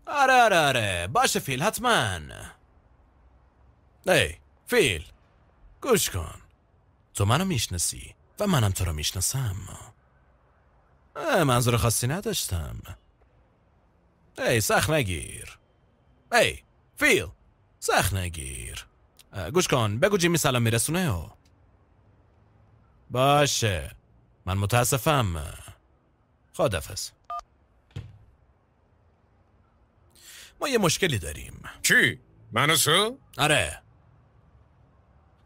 آره باشه فیل حتما. ای فیل گوش کن، تو منو میشناسی و منم تو رو میشناسم. منظور خاصی نداشتم. ای سخت نگیر. ای فیل سخت نگیر. گوش کن، بگو جیمی سلام میرسونه. باشه من متاسفم. خداحافظ. ما یه مشکلی داریم. چی؟ من و تو؟ آره،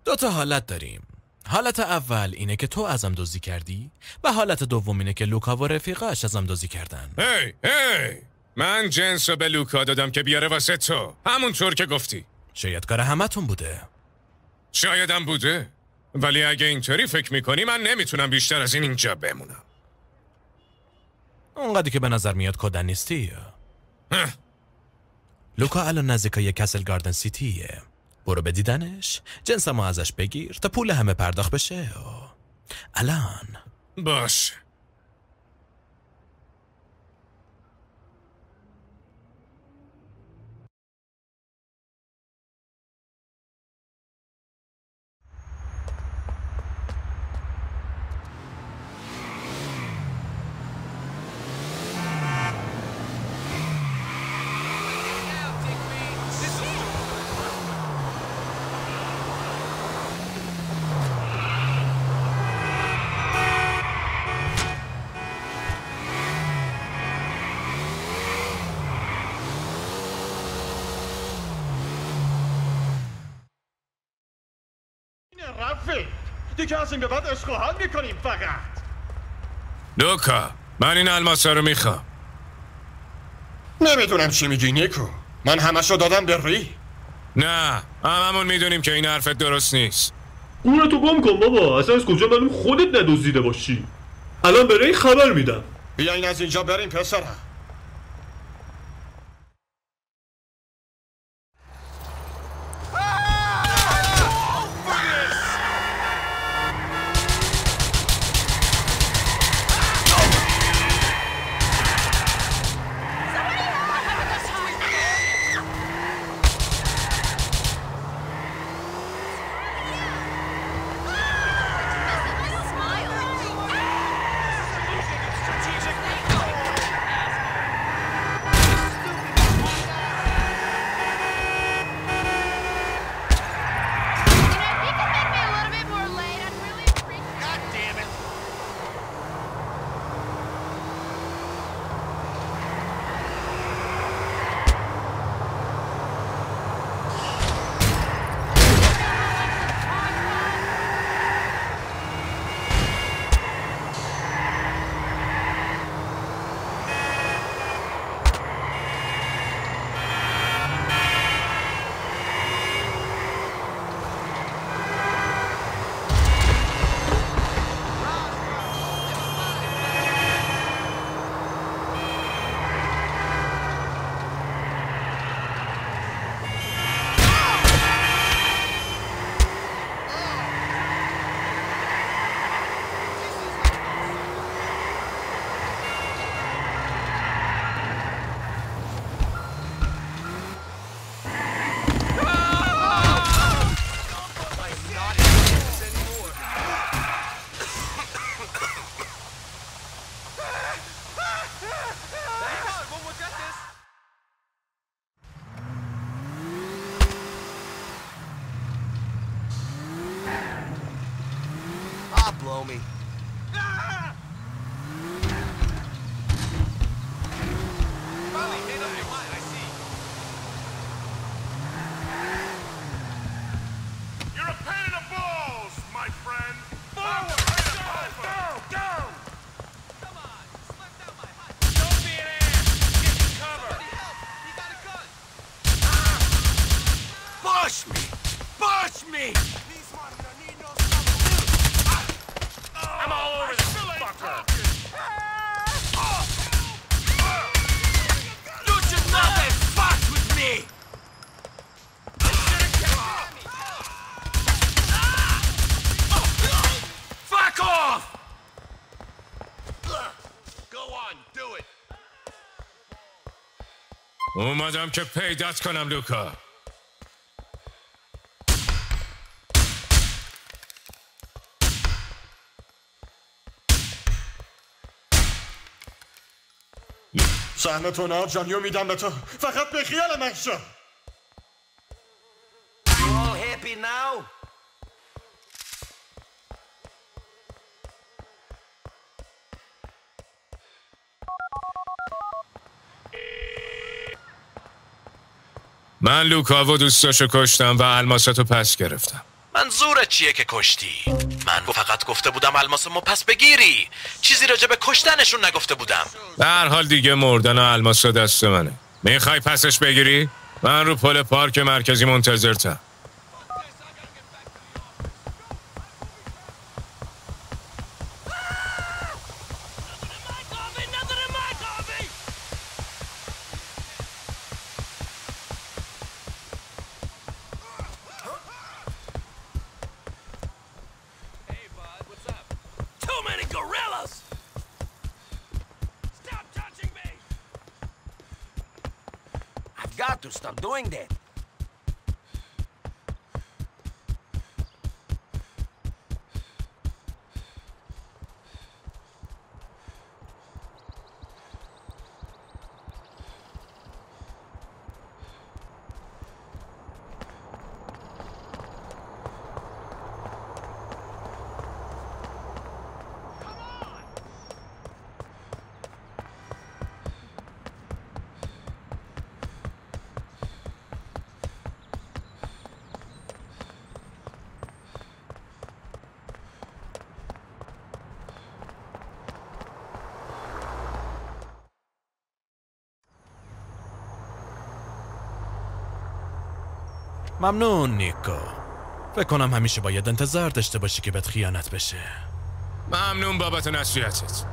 2 تا حالت داریم. حالت اول اینه که تو ازم دزدی کردی و حالت دوم اینه که لوکا و رفیقاش ازم دزدی کردن. هی من جنس رو به لوکا دادم که بیاره واسه تو، همونطور که گفتی. شاید کار همتون بوده. شایدم بوده، ولی اگه اینطوری فکر میکنی من نمیتونم بیشتر از این اینجا بمونم. اونقدری که به نظر میاد کدن نیستی. لوکا الان نزدیکای کسل گاردن سیتیه. برو بدیدنش، جنسمو ازش بگیر تا پول همه پرداخت بشه. الان باشه. رفیق دیگه از این به بعد عشق و حال میکنیم فقط. لوکا من این الماسا رو میخوام. نمیدونم چی میگی نیکو، من همشو دادم به ری. نه هممون میدونیم که این حرفت درست نیست. گورتو گم کن بابا، اصلا از کجا معلوم خودت ندزدیده باشی. الان به ری خبر میدم. بیاین از اینجا بریم پسرم. Blow me. اومدم که پیدات کنم لوکا. سهم تو نارجانیو میدم به تو، فقط به خیال من شو. You all happy now? من لوکا و دوستاشو کشتم و الماساتو پس گرفتم. منظورت چیه که کشتی؟ من فقط گفته بودم الماسمو پس بگیری. چیزی راجع به کشتنشون نگفته بودم. به هر حال دیگه مردن و الماسا دست منه. میخوای پسش بگیری؟ من رو پل پارک مرکزی منتظرتم. Got to stop doing that. ممنون نیکو. فکر کنم همیشه باید انتظار داشته باشی که بهت خیانت بشه. ممنون بابت نصیحتت.